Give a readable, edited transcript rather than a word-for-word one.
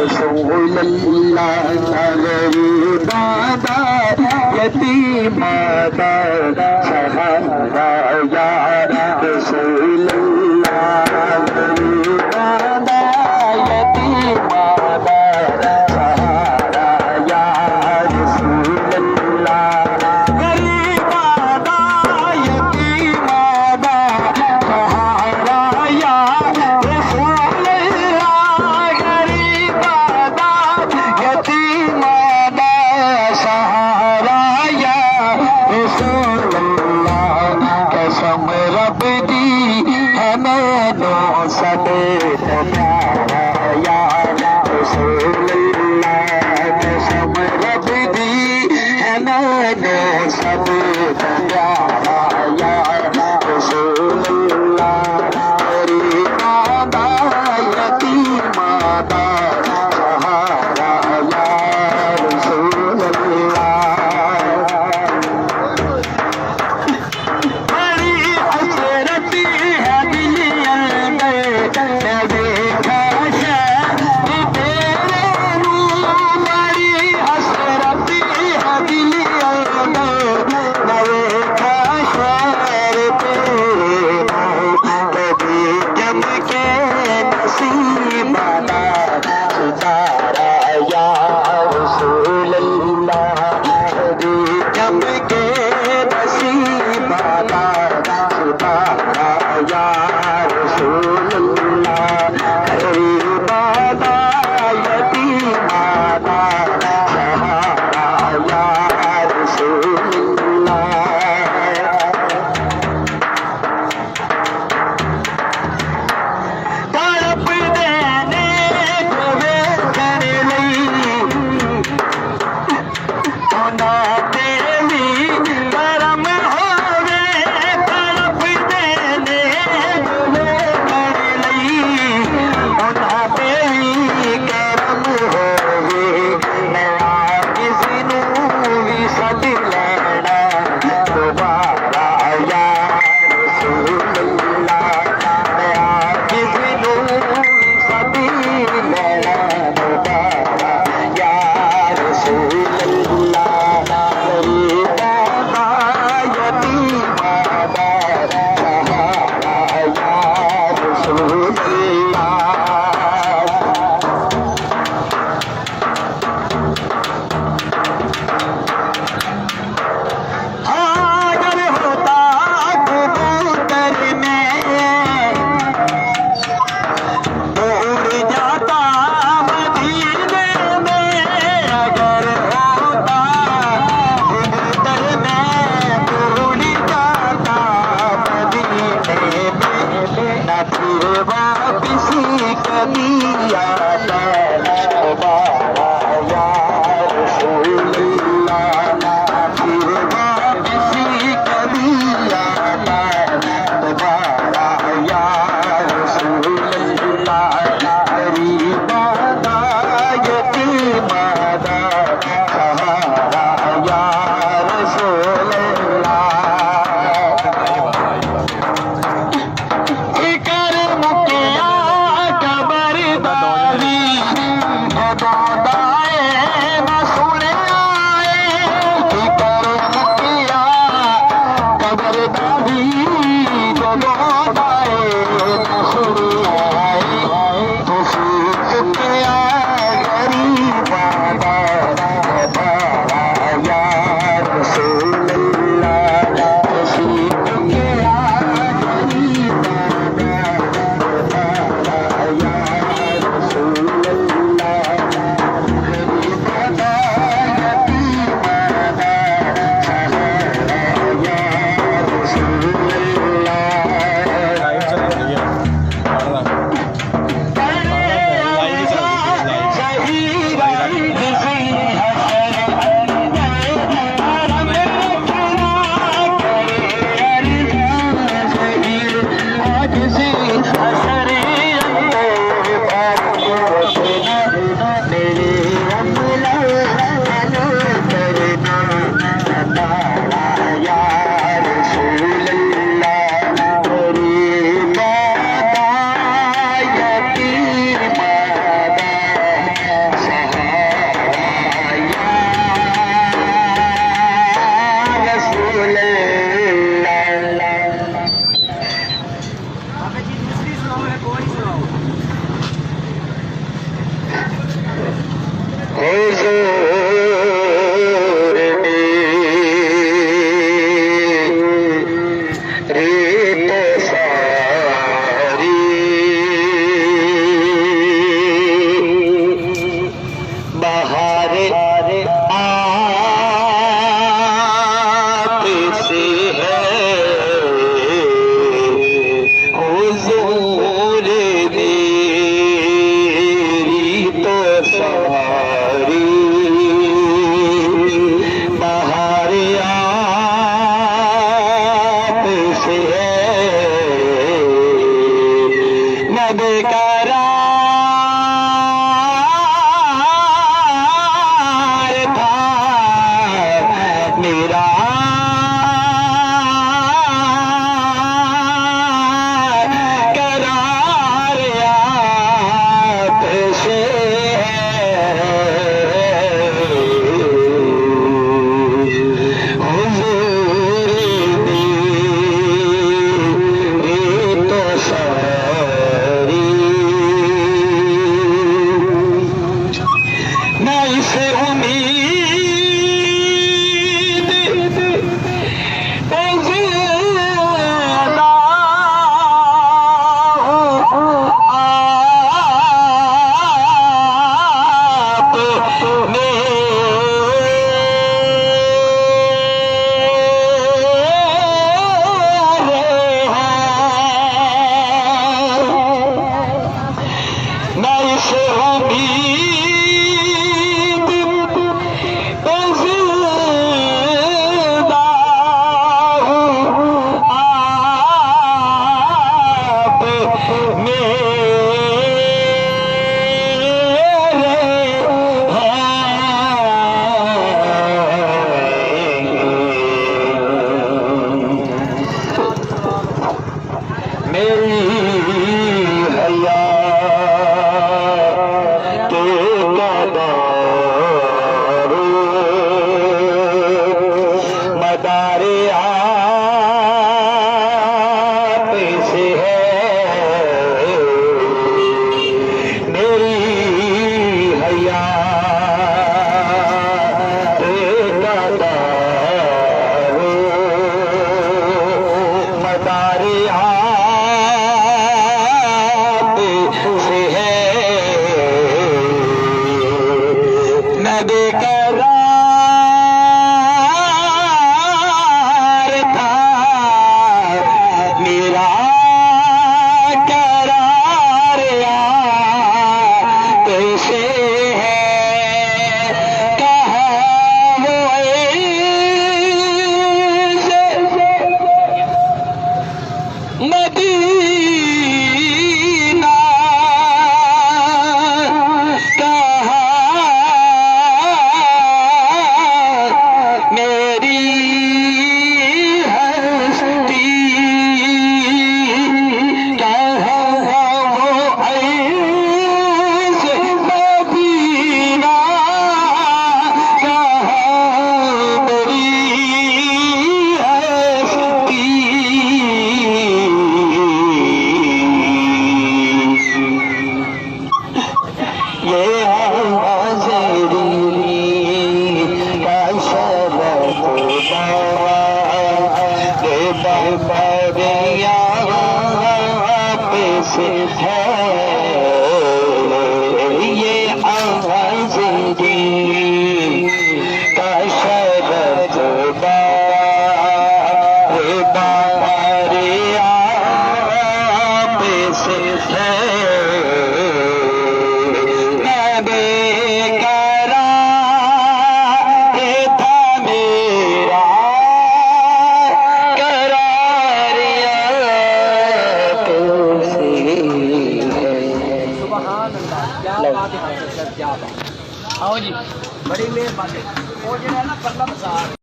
रसूल अल्लाह गरीब दादा यतीम दादा सहारा या रसूल अल्लाह गरीब दादा यतीम दादा सहारा या रसूल अल्लाह गरीब दादा यतीम दादा सहारा या रसूल अल्लाह गरीब दादा यतीम दादा सहारा या रसूल अल्लाह कसम रब दी है मैनू सब प्यारा या रसूल अल्लाह कसम रब दी है मैनू सब प्यारा या रसूल अल्लाह गरीब दादा यतीम दादा सहारा या रसूल अल्लाह बड़ी हसरत है दिल अंदर नबी खाशा तेरे नूर बड़ी हसरत है दिल अंदर नबी खाशा तेरे कभी जम के नसीब सितारा या रसूल अल्लाह कभी जम के नसीब सितारा या रसूल अल्लाह गरीब दादा यतीम दादा सहारा या रसूल अल्लाह तड़प देने को वे कर लई ना तेरी करम होवे तड़प देने को वे कर लई ना तेरी करम होवे नया किसी नू भी सद लेना दोबारा या रसूल अल्लाह नया किसी नू भी सद लेना दोबारा या रसूल अल्लाह गरीब दादा यतीम दादा सहारा या रसूल अल्लाह हाजर होता कबूतर में उड़ जाता मदीने में अगर होता कबूतर में उड़ जाता मदीने में न फिर वापिस कभी आता दोबारा या रसूल अल्लाह न फिर वापिस कभी आता दोबारा या रसूल अल्लाह गरीब दादा यतीम दादा सहारा या रसूल अल्लाह कर मुकिया कबर से उम्मीद पे जिंदा हूँ, आप मेरी हया के मदारे आप से है, मेरी हया के मदारे से है। न बेकरार था मेरा करार कैसे है, कहा वो मदीना, कहा मेरी हस्ती, कहा वो ऐसे मदीना, कहा मेरी हस्ती। ये हाज़िरी का शरफ बरिया से है, ये हाज़िरी का शरफ बरिया से है। आओ जी, बड़ी मेहरबानी। वो जो है ना पल्ला बजार